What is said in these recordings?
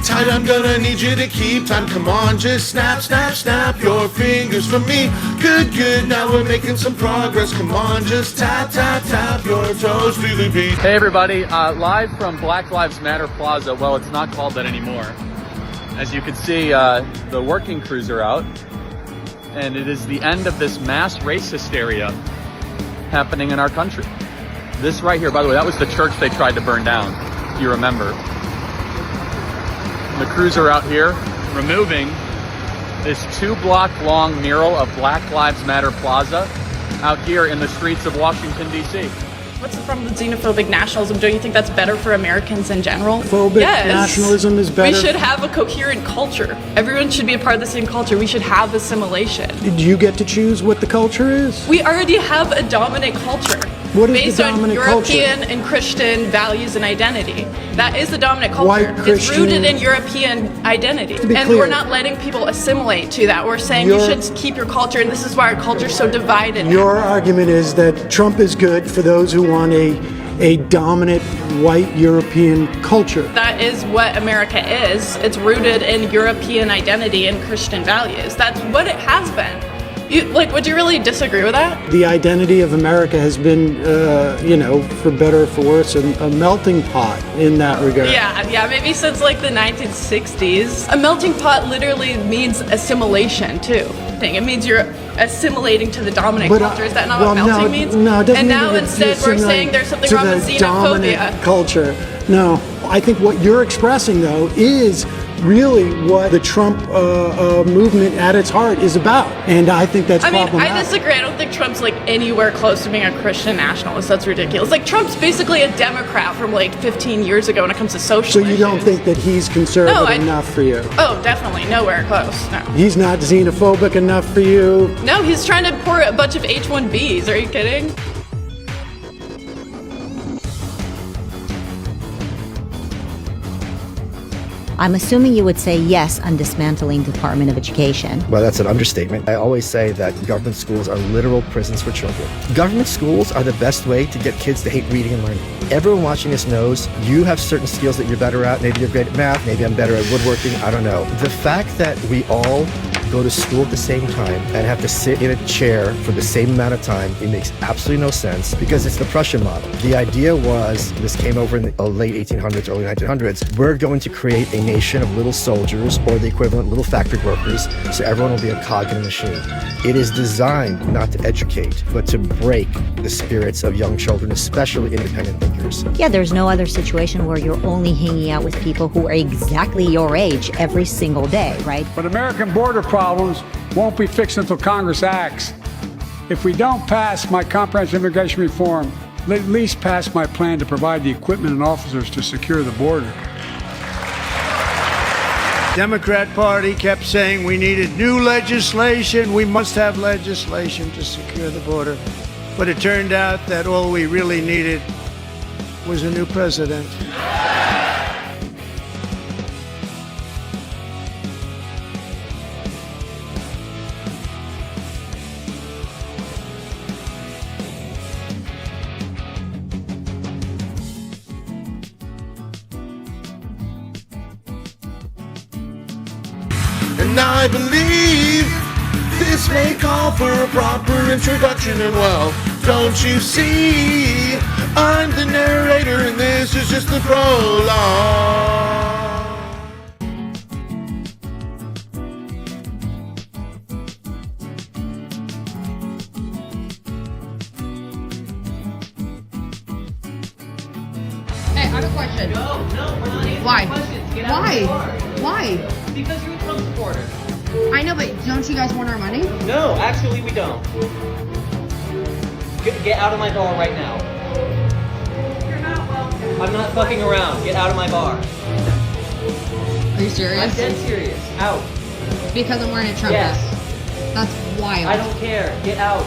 tight, I'm gonna need you to keep time. Come on, just snap, snap, snap your fingers for me. Good, good, now we're making some progress. Come on, just tap, tap, tap your toes to the beat. Hey everybody, live from Black Lives Matter Plaza. Well, it's not called that anymore. As you can see, the working crews are out, and it is the end of this mass race hysteria happening in our country. This right here, by the way, that was the church they tried to burn down, if you remember. And the crews are out here removing this 2-block long mural of Black Lives Matter Plaza out here in the streets of Washington, D.C. What's the problem with xenophobic nationalism? Don't you think that's better for Americans in general? Phobic nationalism is better. We should have a coherent culture. Everyone should be a part of the same culture. We should have assimilation. Do you get to choose what the culture is? We already have a dominant culture. What is based the dominant on European and Christian values and identity. That is the dominant culture. White it's rooted in Christian- European identity. To be And clear, we're not letting people assimilate to that. We're saying you should keep your culture, and this is why our culture is so divided. Your argument is that Trump is good for those who want a dominant white European culture. That is what America is. It's rooted in European identity and Christian values. That's what it has been. Would you really disagree with that? The identity of America has been, for better or for worse, a melting pot in that regard. Yeah, maybe since like the 1960s. A melting pot literally means assimilation too. It means you're assimilating to the dominant culture. Is that not what melting means? No, it doesn't and mean now that instead we're saying there's something wrong with xenophobia. Dominant culture. No, I think what you're expressing though is really what the Trump movement at its heart is about, and I think that's problematic. I disagree. I don't think Trump's like anywhere close to being a Christian nationalist. That's ridiculous. Like Trump's basically a Democrat from like 15 years ago when it comes to social So you don't think that he's conservative enough for you? Oh, definitely nowhere close. No. He's not xenophobic enough for you? No, he's trying to pour a bunch of H-1Bs. Are you kidding? I'm assuming you would say yes on dismantling Department of Education. Well, that's an understatement. I always say that government schools are literal prisons for children. Government schools are the best way to get kids to hate reading and learning. Everyone watching this knows you have certain skills that you're better at. Maybe you're great at math. Maybe I'm better at woodworking. I don't know. The fact that we all go to school at the same time and have to sit in a chair for the same amount of time, it makes absolutely no sense because it's the Prussian model. The idea was, this came over in the late 1800s, early 1900s, we're going to create a nation of little soldiers or the equivalent little factory workers, so everyone will be a cog in a machine. It is designed not to educate, but to break the spirits of young children, especially independent thinkers. Yeah, there's no other situation where you're only hanging out with people who are exactly your age every single day, right? But American border problems won't be fixed until Congress acts. If we don't pass my comprehensive immigration reform, let at least pass my plan to provide the equipment and officers to secure the border. Democrat Party kept saying we needed new legislation. We must have legislation to secure the border. But it turned out that all we really needed was a new president. And I believe this may call for a proper introduction. And well, don't you see, I'm the narrator and this is just the prologue. Hey, I have a question. No, we're not answering Why? questions. Get out Why? of the car. Why? Because you're a Trump supporter. I know, but don't you guys want our money? No, actually we don't. Get out of my bar right now. You're not welcome. I'm not fucking around. Get out of my bar. Are you serious? I'm dead serious. Out. Because I'm wearing a Trump Yes. vest. That's wild. I don't care. Get out.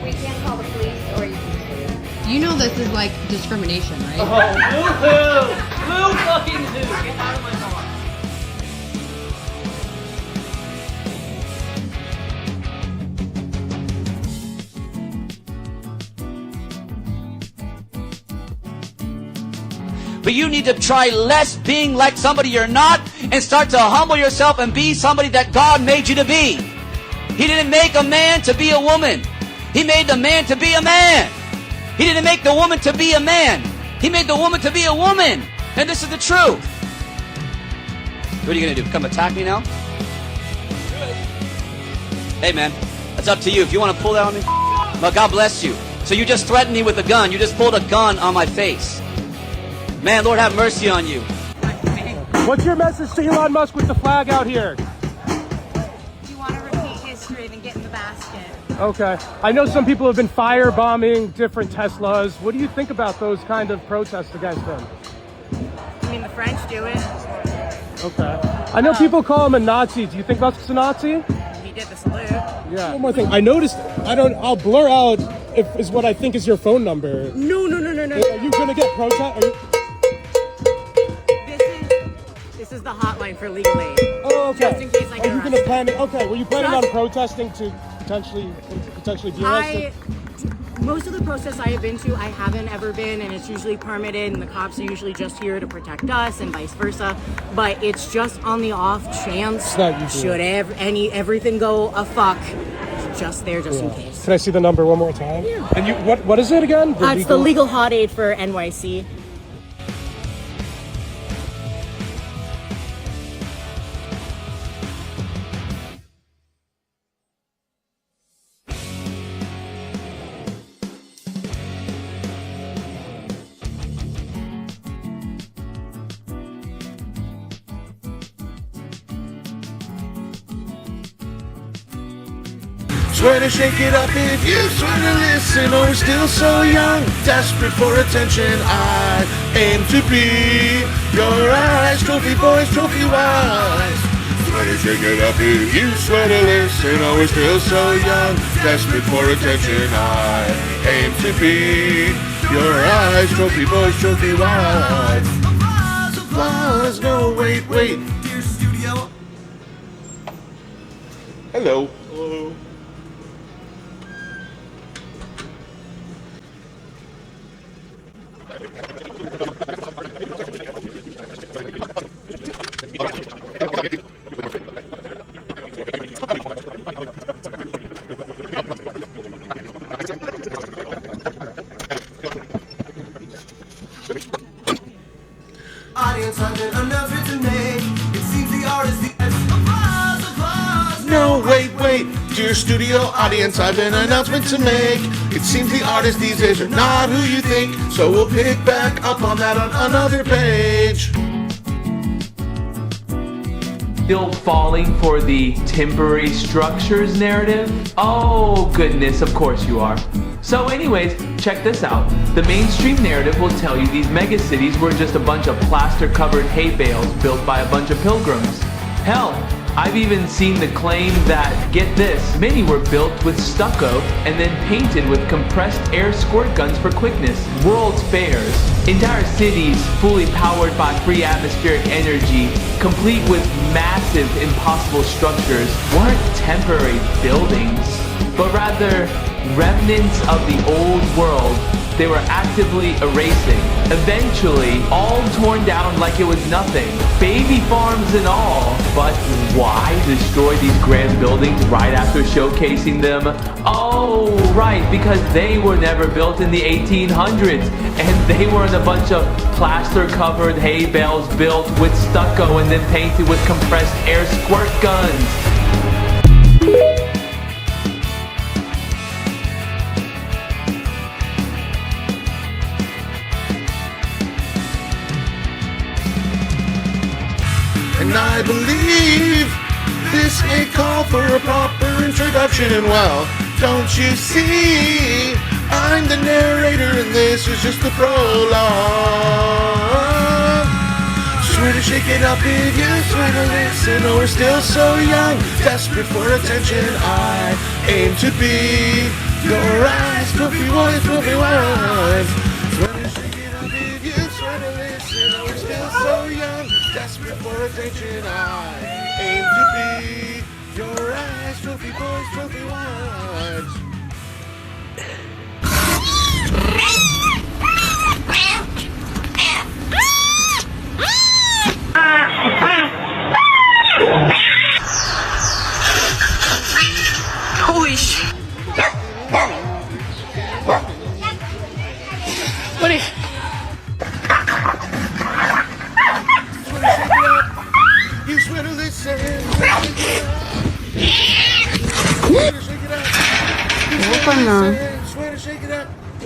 We can't call the police or you can You know this is like discrimination, right? Oh, boo-hoo! Boo fucking hoo! Get out of my bar. But you need to try less being like somebody you're not and start to humble yourself and be somebody that God made you to be. He didn't make a man to be a woman. He made the man to be a man. He didn't make the woman to be a man. He made the woman to be a woman. And this is the truth. What are you going to do? Come attack me now? Hey, man, that's up to you. If you want to pull that on me, well, God bless you. So you just threatened me with a gun. You just pulled a gun on my face. Man, Lord have mercy on you. What's your message to Elon Musk with the flag out here? Do you want to repeat history than get in the basket? Okay. I know some people have been firebombing different Teslas. What do you think about those kind of protests against them? I mean, the French do it. Okay. I know people call him a Nazi. Do you think Musk's a Nazi? He did the salute. Yeah. One more thing. I noticed, I'll blur out if is what I think is your phone number. No. Are you going to get protest? This is the hotline for legal aid. Oh, okay. Just in case I get arrested. Okay, were you planning on protesting to potentially be arrested? Most of the protests I have been to, I haven't ever been, and it's usually permitted, and the cops are usually just here to protect us, and vice versa. But it's just on the off chance, should everything go a fuck, just there, just in case. Can I see the number one more time? Yeah. And what is it again? It's the legal hot aid for NYC. Swear to shake it up if you swear to listen, or we're still so young, desperate for attention. I aim to be your eyes, trophy boys, trophy wives. Swear to shake it up if you swear to listen, or we're still so young, desperate for attention. I aim to be your eyes, trophy boys, trophy wives. Applause, no, wait. Dear studio. Hello. Hello. Audience under announcement to make. It seems the artist the applause. No, wait. Dear studio audience, I've an announcement to make. It seems the artists these days are not who you think, so we'll pick back up on that on another page. Still falling for the temporary structures narrative? Oh goodness, of course you are. So anyways, check this out. The mainstream narrative will tell you these megacities were just a bunch of plaster-covered hay bales built by a bunch of pilgrims. Hell, I've even seen the claim that, get this, many were built with stucco and then painted with compressed air squirt guns for quickness. World's fairs. Entire cities fully powered by free atmospheric energy, complete with massive impossible structures, weren't temporary buildings, but rather remnants of the old world they were actively erasing. Eventually, all torn down like it was nothing. Baby farms and all. But why destroy these grand buildings right after showcasing them? Oh, right, because they were never built in the 1800s. And they weren't a bunch of plaster-covered hay bales built with stucco and then painted with compressed air squirt guns. And I believe this may call for a proper introduction. And well, don't you see, I'm the narrator and this is just the prologue. Swear to shake it up if you swear to listen, or we're still so young, desperate for attention. I aim to be your eyes, trophy boys, trophy wives. Swear to shake it up if you swear to listen, or we're still so young, desperate for attention. I aim to be your eyes, trophy boys, trophy wives.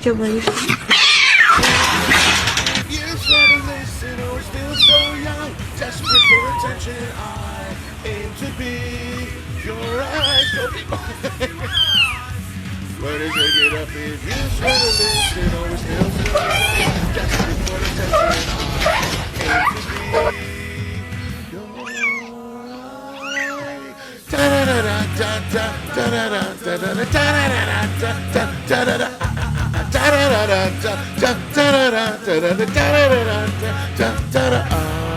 Coba You should have listened, oh, still so young, desperate for attention. I aim to be your eyes. Where did you get up if you should have listened, oh, still so young, desperate for attention. I aim to be your eyes. Da-da-da-da-da-da, da-da-da-da-da-da, da-da-da-da-da-da-da-da. Da da da da da da da da da da da da da da da da.